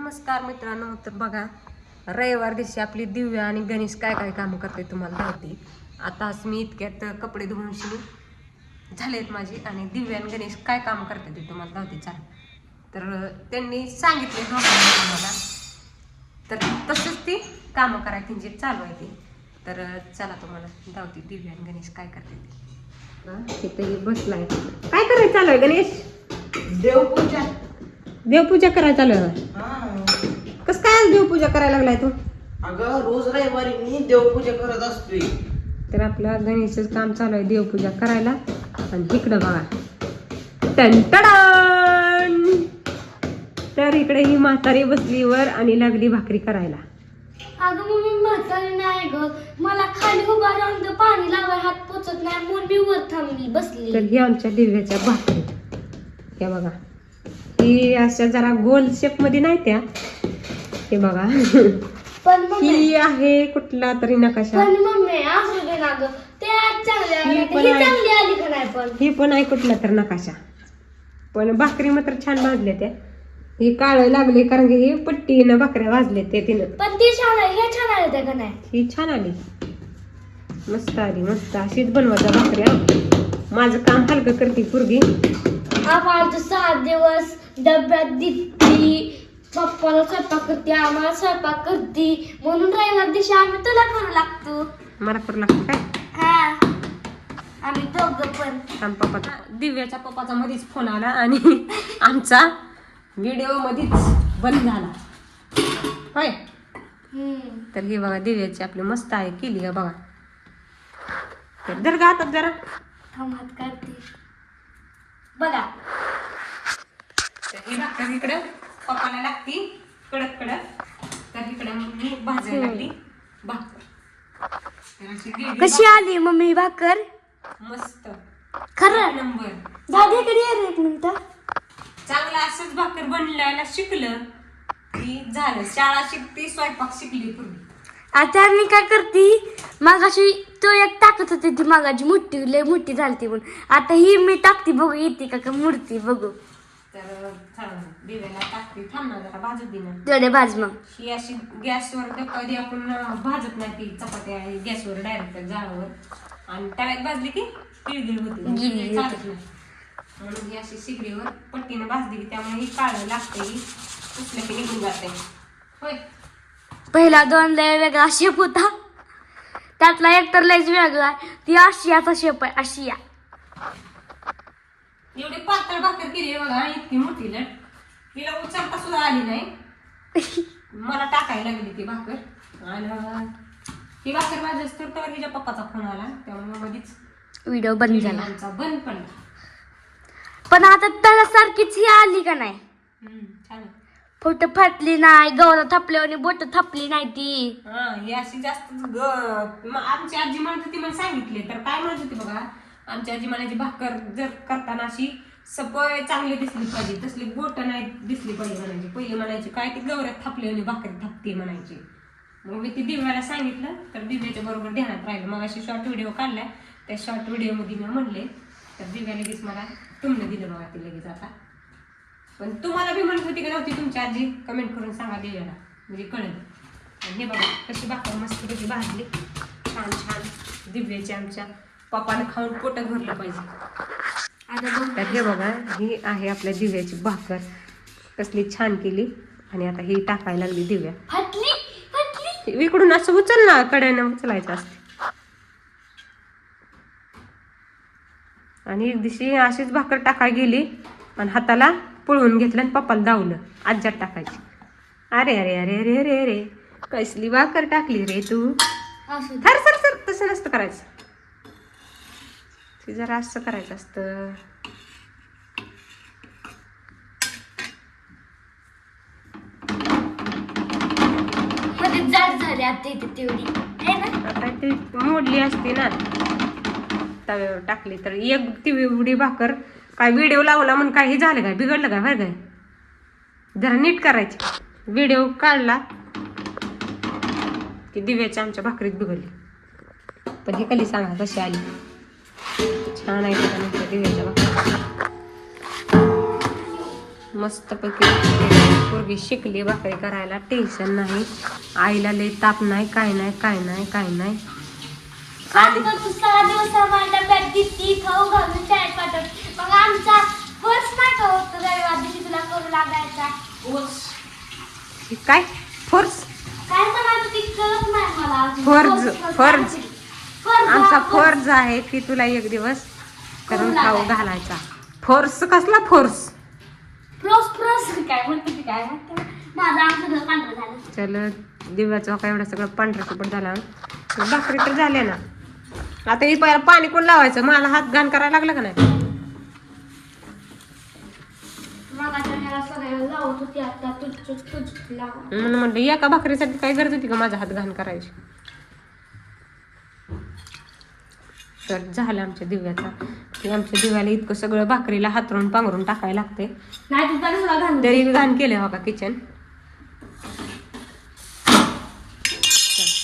नमस्कार मित्रांनो. तर बघा, रविवार दिवशी आपली दिव्या आणि गणेश काय काय काम करते तुम्हाला दाखवते. आताच मी इतक्यात कपडे धुवून झालेत माझी, आणि दिव्या आणि गणेश काय काम करते ते तुम्हाला दाखवते. छान. तर त्यांनी सांगितले मला, तर तसंच ती कामं करायची जे चालू आहे ती. तर चला तुम्हाला दाखवते दिव्या आणि गणेश काय करते ते. तिथे बसलाय. काय करायचं चालू आहे गणेश? देवपूजा. देवपूजा करायला चालू आहे. कस काय आज देवपूजा करायला लागलाय तू? अगं रोज रविवारी मी देवपूजा करत असतोय. तर आपला गणेशच काम चालू आहे देवपूजा करायला. आणि इकडं बघा, टन तर इकडे ही म्हातारी बसली वर आणि लागली भाकरी करायला. अगं मम्मी म्हातारी नाही ग, मला खाली उभा राहून तर पाणी लावाय हात पोचत नाही म्हणून मी वर थांबली बसली. तर ही आमच्या दिव्याच्या भाकरी. हे बघा, ही अशा जरा गोल शेप मध्ये नाही त्या. हे बघा, पण मम्मी ही आहे कुठला तरी नकाशा. पण मम्मी असू दे ना ग, ते आज चांगले आले ही ही पण आहे. चांगली आली का नाही पण ही पण आहे कुठला तर नकाशा. पण भाकरी मात्र छान भाजल्या त्या. ही काळ लागली कारण की ही पट्टीनं भाकऱ्या भाजल्या त्या तिनं. पण ती छान आहे, हे छान आले का नाही? ही छान आली, मस्त आली, मस्त. अशीच बनवायचा भाकऱ्या. माझं काम हलकं करते पोरगी. आम्हाला 7 दिवस डब्यात दिली, पप्पाला स्वयंपाक करते, आम्हाला स्वयंपाक करते, म्हणून रविवार दिवशी आम्ही तुला करू लागतो. मला करू लागतं काय? हा, आम्ही दोघं पण. आम पप्पाचा, दिव्याच्या पप्पाचा मध्येच फोन आला आणि आमचा व्हिडिओ मध्येच बंद झाला. होय. तर हे बघा, दिव्याची आपली मस्त आहे केली का बघा. तर जर गातात जरा थांबात करते बघा. तर ही भाकर इकडं पप्पाला लागती कडक कडक. तर इकडं मी भाजायला लागली भाकर. तर अशी गेली कशी आली मम्मी भाकर? मस्त खरं नंबर. दादी कडे ये रे एक मिनिट. चांगलं असंच भाकर बनवायला शिकलं की झालं. शाळा शिकते, स्वयंपाक शिकली पूर्वी. आता मी काय करते, मागाशी तो एक टाकत होती ती मागाची मोठी लय मोठी झालती म्हणून. आता ही मी टाकते बघू येते का मूर्ती बघू. तर दिव्याला टाकते. थांब ना जरा, भाजत दे ना. तेवढे भाज मग. ही अशी गॅसवर कधी आपण भाजत नाही ती चपात्या गॅसवर डायरेक्ट जाळावर. आणि तव्यात भाजली की पिळगिळ होते, गिळगिळ चालत नाही. म्हणून ही अशी शिगडीवर पट्टीनं भाजली की त्यामुळे ही काळं लागते, ही उचलं की निघून जाते. होय. पहिला 2 लय वेगळा शेप होता, त्यातला एक तर लयच वेगळा. ती आशियाचा शेप आहे, आशिया. एवढी पातळ भाकर केली आहे बघा, इतकी मोठी लट. तिला उचलता सुद्धा आली नाही. मला टाकायला लागली ती भाकर. आणि ही भाकर भाजच तर हिच्या पप्पाचा फोन आला, त्यामुळे मध्येच व्हिडिओ बंद झाला. आमचा बंद पडला. पण आता त्याला सारखीच ही आली का नाही? छान. फोटो फाटली नाही, गवला थापल्यावर बोट थापली नाही ती. हा, ही अशी जास्त आमची आजी म्हणत होती, मला सांगितले. तर काय म्हणत होती बघा, आमची आजी म्हणायची भाकर जर करताना अशी सपय चांगली दिसली पाहिजे, तसली बोट नाही दिसली पाहिजे म्हणायची. पहिले म्हणायची काय ती गवऱ्यात थापली आणि भाकरी थापते म्हणायची. मग मी ती दिव्याला सांगितलं, तर दिव्याच्या बरोबर ध्यानात राहिलं. मग अशी शॉर्ट व्हिडिओ काढलाय, त्या शॉर्ट व्हिडिओमध्ये मी म्हणले. तर दिव्या लगेच मला तुमनं दिलं बघा ती लगेच. आता पण तुम्हाला बी म्हणत होती का नव्हती तुमची आजी? कमेंट करून सांगा दिव्याला, म्हणजे कळेल. आणि हे बघा कशी भाकर मस्त कशी भाजली, छान छान. दिव्याची आमच्या पप्पानं खाऊन पोट भरलं पाहिजे. तर हे बघा, ही आहे आपल्या दिव्याची भाकर, कसली छान केली. आणि आता ही टाकायला लागली दिव्या. फाटली फाटली. इकडून असं उचल ना, कड्यानं उचलायचं असते. आणि एक दिवशी अशीच भाकर टाकाय गेली आणि हाताला पळवून घेतलं आणि पप्पाला धावलं आज्यात टाकायची. अरे अरे अरे अरे अरे अरे, कसली भाकर टाकली रे तू. सर सर सर, तसं नसतं करायचं. ते जरा असं करायचं असतं. मध्ये जाड झाली आता इथे तेवढी आहे ना. आता ती मोडली असते ना, तव्यावर टाकली तर. एक ती एवढी भाकर काय व्हिडिओ लावला म्हणून काही झालं काय, बिघडलं काय, बरं काय. जरा नीट करायची. व्हिडिओ काढला की दिव्याच्या आमच्या भाकरीत बिघडली. पण हे कधी सांगा कशी आली. छान आहे त्याच्यानंतर दिव्याच्या भाकरी मस्त पैकी. पोरगी शिकली भाकरी करायला, टेन्शन नाही. आईला लय ताप नाही, काय नाही काय नाही काय नाही. आली आता तू 6 दिवस आम्हाला डब्यात दिसती, खाऊ घालून शाळेत पाठवते. मग आमचा फर्स्ट पाठवत रविवार दिवशी तुला करू लागायचा. काय फोर्स काय सांगायचं ती कळत नाही मला अजून. फर्ज आमचा हा, फर्ज आहे की तुला एक दिवस करून करून खाऊ लागायचा. घालायचा. फोर्स कसला फोर्स? फ्रोस काय म्हणते ती काय म्हणते माझं आम सगळं पांढरं झालं. चल दिव्याचं काय एवढं सगळं पांढरं सुपट झाला. भाकरी तर झाले ना. आता ही पहिला पाणी कोण लावायचं? मला हात घाण करायला लागला का नाही? मगाच्या ह्याला सगळ्याला लावत होती, आता तुझ लावा. म्हणून म्हणलं एका भाकरीसाठी काय गरज होती का माझा हात घाण करायची? तर झालं आमच्या दिव्याचा. की आमच्या दिव्याला इतकं सगळं भाकरीला हातरून पांघरून टाकायला लागते. नाही तुझा कसला घालून तरी घाण केले हो का किचन.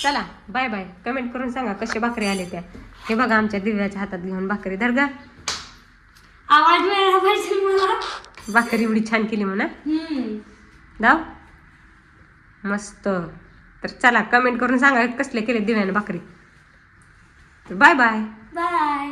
चला बाय बाय. कमेंट करून सांगा कसे भाकरी आले त्या. हे बघा आमच्या दिव्याच्या हातात घेऊन भाकरी धरगा. आवाज मिळाला पाहिजे मला. भाकरी एवढी छान केली म्हणा. दाव मस्त. तर चला कमेंट करून सांगा कसले केले दिव्याने भाकरी. Bye bye. बाय.